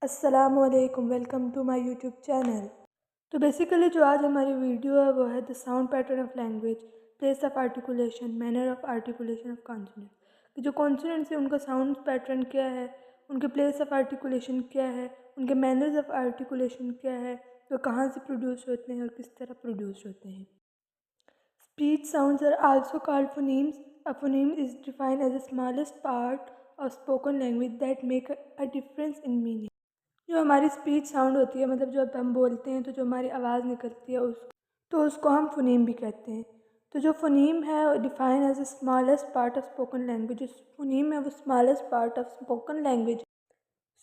अस्सलामुअलैकुम, welcome to my YouTube channel. तो basically जो आज हमारी वीडियो है वो है the sound pattern of language, place of articulation, manner of articulation of consonant. कि जो कॉन्सोनेंट्स है उनका साउंड पैटर्न क्या है, उनके प्लेस ऑफ आर्टिकुलेशन क्या है, उनके मैनर्स ऑफ आर्टिकुलेशन क्या है, वो कहाँ से प्रोड्यूस होते हैं और किस तरह प्रोड्यूस होते हैं। Speech sounds are also called phonemes. A phoneme is defined as the smallest part of spoken language that make a difference in meaning. जो हमारी स्पीच साउंड होती है, मतलब जब हम बोलते हैं तो जो हमारी आवाज़ निकलती है उसको हम फोनीम भी कहते हैं। तो जो फोनीम है define as the smallest part of spoken language, जो फोनीम है वो smallest part of spoken language.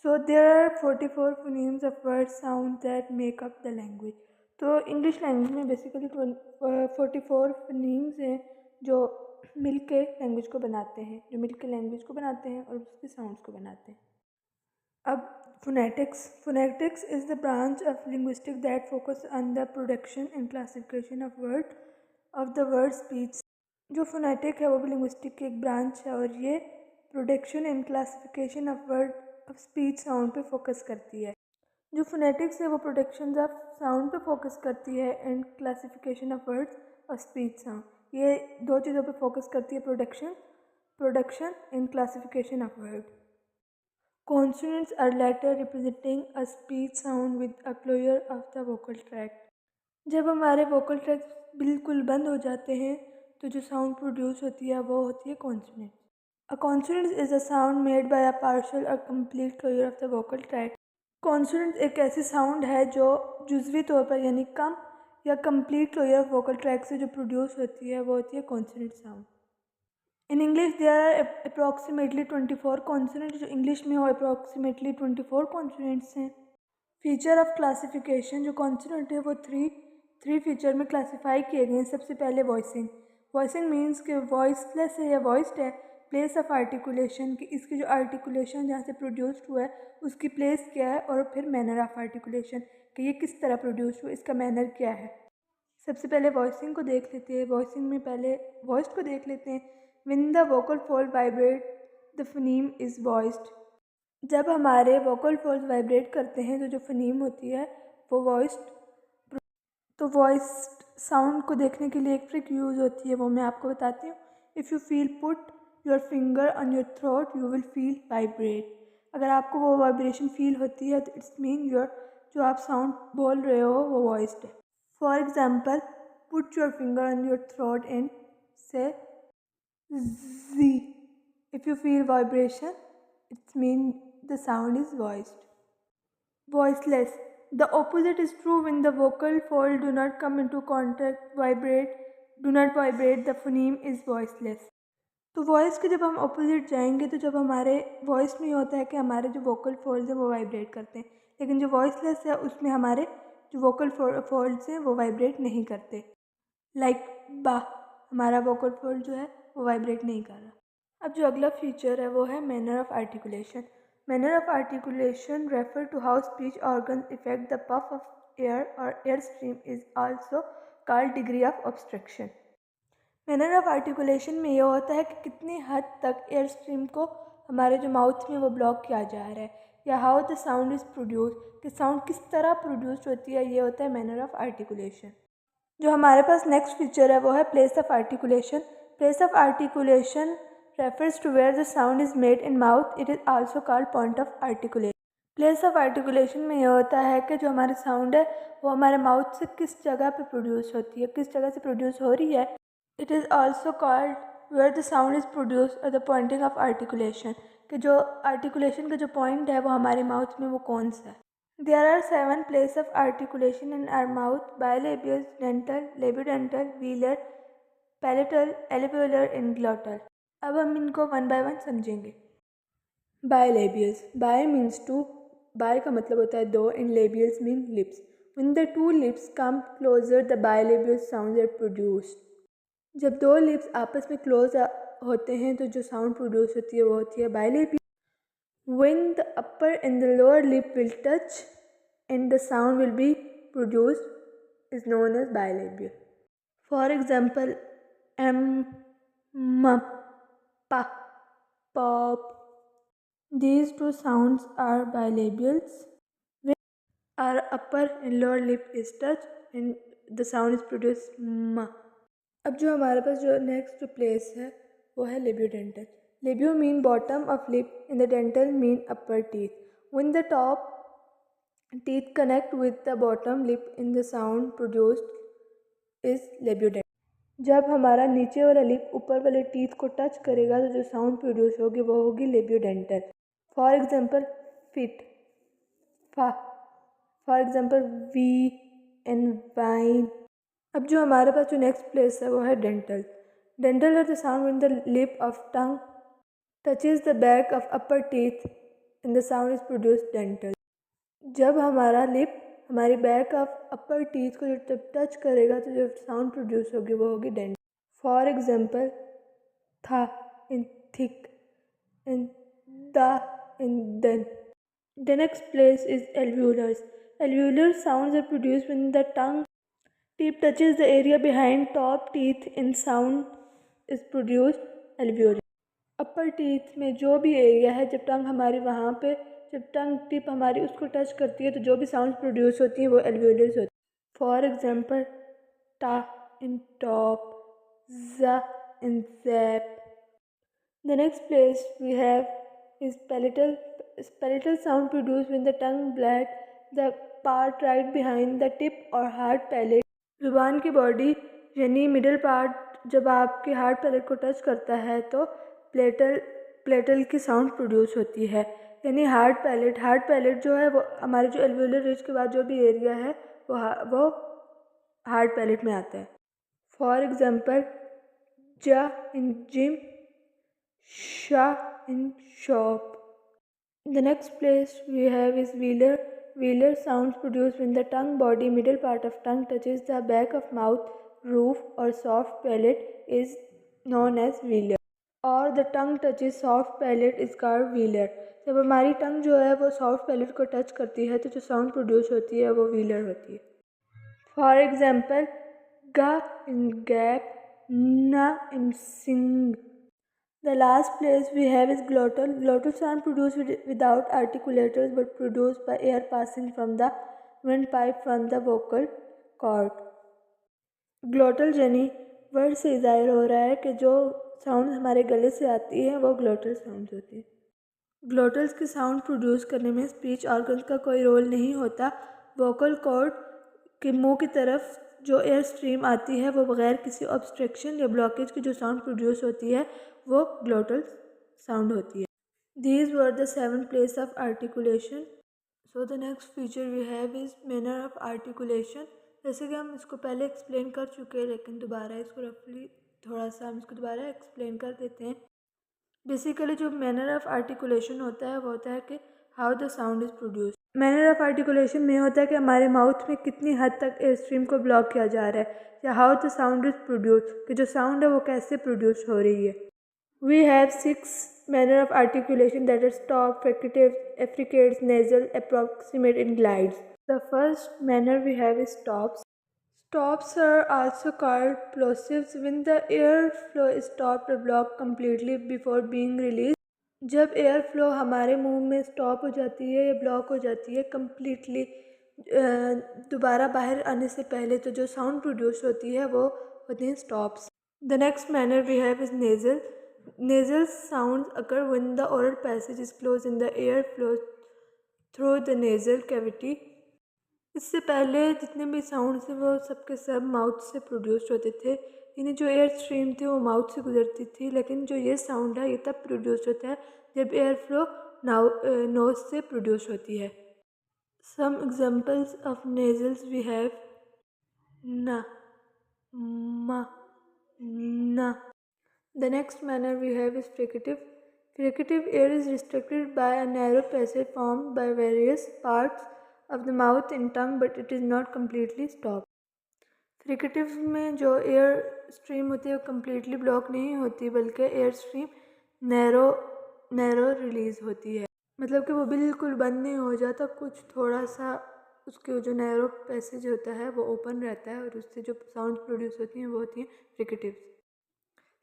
So there are 44 phonemes of word sound that make up the language. तो इंग्लिश लैंग्वेज में बेसिकली 44 फोनीम्स हैं जो मिल के language को बनाते हैं, और उसके साउंड्स को बनाते हैं। अब phonetics is the branch of linguistics that focus on the production and classification of the word speech. जो फोनेटिक है वो भी लिंग्विस्टिक की एक ब्रांच है और ये production and classification of word of speech sound पे फोकस करती है। जो फोनेटिक्स है वो प्रोडक्शन ऑफ साउंड पे फोकस करती है and classification of words of speech sound, ये दो चीज़ों पे फोकस करती है, production and classification of word. Consonants are letter representing a speech sound with a closure of the vocal tract. जब हमारे vocal tracts बिल्कुल बंद हो जाते हैं तो जो साउंड प्रोड्यूस होती है वो होती है consonant. A consonant is a sound made by a partial or complete closure of the vocal tract. Consonant एक ऐसी साउंड है जो जुज़वी तौर पर यानी कम या complete closure of vocal tract से जो प्रोड्यूस होती है वो होती है consonant sound. In English there are approximately 24 consonant, जो इंग्लिश में हो अप्रॉक्सीमेटली 24 कॉन्सोनेंट्स हैं। फीचर ऑफ क्लासिफिकेशन, जो कॉन्सोनेंट है वो थ्री फीचर में क्लासीफाई किए गए हैं। सबसे पहले वॉइसिंग मीन्स कि वॉइसलेस है या वॉइस्ड है। प्लेस ऑफ आर्टिकुलेशन, कि इसकी जो आर्टिकुलेशन जहाँ से प्रोड्यूस्ड हुआ है उसकी प्लेस क्या है, और फिर मैनर ऑफ आर्टिकुलेशन कि ये किस तरह प्रोड्यूस हुआ, इसका मैनर क्या है। सबसे पहले वॉइसिंग को देख लेते हैं। वॉइसिंग में पहले वॉइस्ड को देख लेते हैं। When the vocal fold vibrate, the phoneme is voiced. जब हमारे वोकल फोल्ड वाइब्रेट करते हैं तो जो फनीम होती है वो वॉइस्ड। तो वॉइस्ड साउंड को देखने के लिए एक ट्रिक यूज़ होती है, वो मैं आपको बताती हूँ। If you feel put your finger on your throat you will feel vibrate. अगर आपको वो वाइब्रेशन फील होती है तो इट्स मीन जो आप साउंड बोल रहे हो वो वॉइस्ड है। For example, put your finger on your throat and से Z. If you feel vibration, it means the sound is voiced. Voiceless. The opposite is true when the vocal fold do not come into contact, do not vibrate, the phoneme is voiceless. तो voice के जब हम opposite जाएंगे तो जब हमारे voice में होता है कि हमारे जो वोकल फोल्ड्स हैं वो वाइब्रेट करते हैं, लेकिन जो वॉइसलेस है उसमें हमारे जो वोकल फोल्ड्स हैं वो वाइब्रेट नहीं करते। लाइक बा, हमारा वोकल फोल्ड जो है वो वाइब्रेट नहीं कर रहा। अब जो अगला फीचर है वो है manner of articulation. Manner of articulation refer to how speech organ effect the puff of air और air stream is also called degree of obstruction. Manner of articulation में ये होता है कि कितनी हद तक एयर स्ट्रीम को हमारे जो माउथ में वो ब्लॉक किया जा रहा है, या how the sound is produce, कि साउंड किस तरह प्रोड्यूस होती है, ये होता है मैनर ऑफ आर्टिकुलेशन। जो हमारे पास नेक्स्ट फीचर है वो है place of articulation. Place of articulation refers to where the sound is made in mouth, it is also called point of articulation. Place of articulation में यह होता है कि जो हमारी साउंड है वो हमारे माउथ से किस जगह पे प्रोड्यूस होती है, किस जगह से प्रोड्यूस हो रही है। It is also called where the sound is produce और द पॉइंटिंग ऑफ आर्टिकुलेशन, कि जो आर्टिकुलेशन का जो पॉइंट है वो हमारे माउथ में वो कौन सा है। There are 7 places of articulation in our mouth: bilabial, dental, labiodental, velar, palatal, alveolar and glottal. अब हम इनको वन बाय वन समझेंगे। Bilabials. Bi means two. Bi का मतलब होता है दो and labials mean lips. When the two lips come closer, the bilabial sounds are produced. जब दो लिप्स आपस में क्लोज होते हैं तो जो साउंड प्रोड्यूस होती है वो होती है bilabial. When the upper and the lower lip will touch and the sound will be produced is known as bilabial. For example, m, m, pa, pop. These two sounds are bilabials. When our upper and lower lip is touched and the sound is produced ma. अब जो हमारे पास जो next place है वो है labiodental. Labio mean bottom of lip and the dental mean upper teeth. When the top teeth connect with the bottom lip in the sound produced is labiodental. जब हमारा नीचे वाला लिप ऊपर वाले टीथ को टच करेगा तो जो साउंड प्रोड्यूस होगी वो होगी लेबियोडेंटल. फॉर एग्जांपल फिट, फा, for example V and vine. अब जो हमारे पास जो नेक्स्ट प्लेस है वो है dental. Dental are the sound when the lip of tongue touches the back of upper teeth and the sound is produced dental. जब हमारा लिप हमारी बैक ऑफ अपर टीथ को जब टच करेगा तो जो साउंड प्रोड्यूस होगी वो होगी डेंटल. फॉर एग्जांपल था इन thick and the and then. The next place is alveolars. Alveolar sounds are produced when the tongue tip touches the area behind top teeth and sound is produced alveolar. Upper teeth में जो भी area है जब टंग हमारी वहाँ पे जब टंग tip हमारी उसको टच करती है तो जो भी साउंड प्रोड्यूस होती है वो एल्वियोलर्स होती है. फॉर एग्जांपल टा इन टॉप, ज़ा इन zap. The next place we have is palatal. Palatal sound produced when the tongue blade, the part right behind the tip or hard palate. जुबान की बॉडी यानी मिडिल पार्ट जब आपके हार्ड पैलेट को touch करता है तो प्लेटल की साउंड प्रोड्यूस होती है. यानी हार्ड पैलेट जो है वो हमारे जो एल्वियोलर रिज के बाद जो भी एरिया है वो हार्ड पैलेट में आता है. फॉर एग्जांपल जा इन gym, sha in shop. The next place we have is velar. Velar sounds produced when the tongue body middle part of tongue touches the back of mouth roof or soft palate is known as velar. और the tongue touches soft palate is called velar. जब हमारी टंग जो है वो soft palate को touch करती है तो जो साउंड प्रोड्यूस होती है वो वेलर होती है. फॉर एग्जांपल गा इन गैप, ना इन सिंग. The last place we have is glottal. Glottal sound produced without articulators but produced by air passing from the windpipe from the vocal cord. Glottal यानी word से ज़ाहिर हो रहा है कि जो साउंड हमारे गले से आती है वो ग्लोटल साउंड होती है. ग्लोटल्स के साउंड प्रोड्यूस करने में स्पीच ऑर्गन्स का कोई रोल नहीं होता. वोकल कॉर्ड के मुंह की तरफ जो एयर स्ट्रीम आती है वो बगैर किसी ऑब्स्ट्रक्शन या ब्लॉकेज की जो साउंड प्रोड्यूस होती है वो ग्लोटल साउंड होती है. These were the 7 places of articulation. So the next feature we have is manner of articulation. जैसे कि हम इसको पहले एक्सप्लेन कर चुके हैं लेकिन दोबारा इसको रफली थोड़ा सा हम इसको दोबारा एक्सप्लेन कर देते हैं. बेसिकली जो मैनर ऑफ आर्टिकुलेशन होता है वो होता है कि how the sound is produce. Manner of articulation में होता है कि हमारे माउथ में कितनी हद तक एयर स्ट्रीम को ब्लॉक किया जा रहा है या how the sound is produce कि जो साउंड है वो कैसे प्रोड्यूस हो रही है. We have 6 manner of articulation that are stop, fricative, affricates, nasal, approximate and glides. The first manner we have is stops. Stops are also called plosives when the air flow is stopped or blocked completely before being released. जब air flow हमारे मुंह में stop हो जाती है या block हो जाती है कम्प्लीटली दोबारा बाहर आने से पहले तो जो साउंड प्रोड्यूस होती है वो होती हैं stops. The next manner we have is nasal. Nasal sounds occur when the oral passage is closed and the air flows through the nasal cavity. इससे पहले जितने भी साउंड थे वो सबके सब माउथ से प्रोड्यूस होते थे. यानी जो एयर स्ट्रीम थी वो माउथ से गुजरती थी लेकिन जो ये साउंड है ये तब प्रोड्यूस होता है जब एयर फ्लो नोज से प्रोड्यूस होती है. Some examples of nasals we have ना, मा, ना. The next manner we have is fricative. Fricative air is restricted by a narrow passage formed by various parts of the mouth and tongue but it is not completely stopped. Fricative में जो air stream होती है वो completely block नहीं होती बल्कि air stream narrow release होती है. मतलब कि वो बिल्कुल बंद नहीं हो जाता, कुछ थोड़ा सा उसके जो नैरो पैसेज होता है वो ओपन रहता है और उससे जो साउंड प्रोड्यूस होती हैं वो होती हैं fricatives.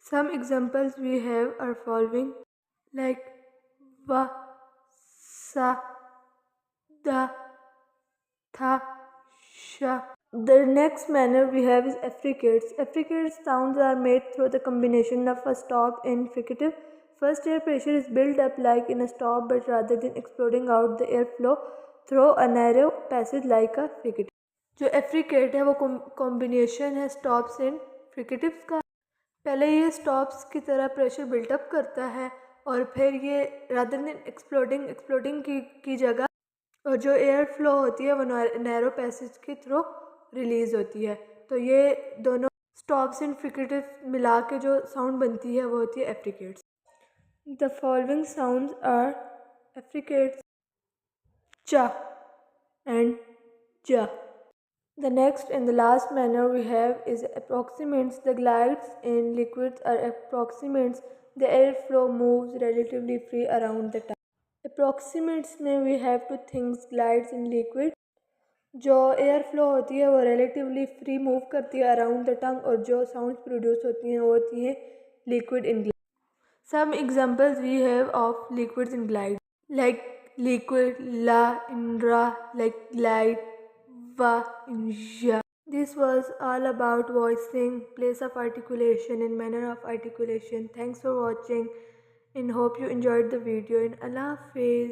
Some examples we have are following like va, sa, da, tha, sha. The next manner we have is affricates. Affricates sounds are made through the combination of a stop and fricative. First, air pressure is built up like in a stop, but rather than exploding out, the air flow through a narrow passage like a fricative. जो एफ्रिकेट है वो combination है stops and fricatives का। पहले ये stops की तरह pressure built up करता है और फिर ये रादर देन एक्सप्लोडिंग की जगह और जो एयर फ्लो होती है वो नैरो पैसेज के थ्रू रिलीज होती है। तो ये दोनों स्टॉप्स एंड फ्रिकेटिव्स मिला के जो साउंड बनती है वो होती है affricates. The following sounds are affricates, चा and ja. The next and the last manner we have is approximates. The glides in liquids are approximates. The airflow moves relatively free around the tongue. Approximates में we have two things, glides in liquid. जो air flow होती है वो relatively free move करती है around the tongue और जो sounds produce होती हैं वो होती हैं liquid in glide. Some examples we have of liquids in glide like liquid, la in ra, like glide, va in ja. This was all about voicing, place of articulation and manner of articulation. Thanks for watching and hope you enjoyed the video, and Allah Hafiz.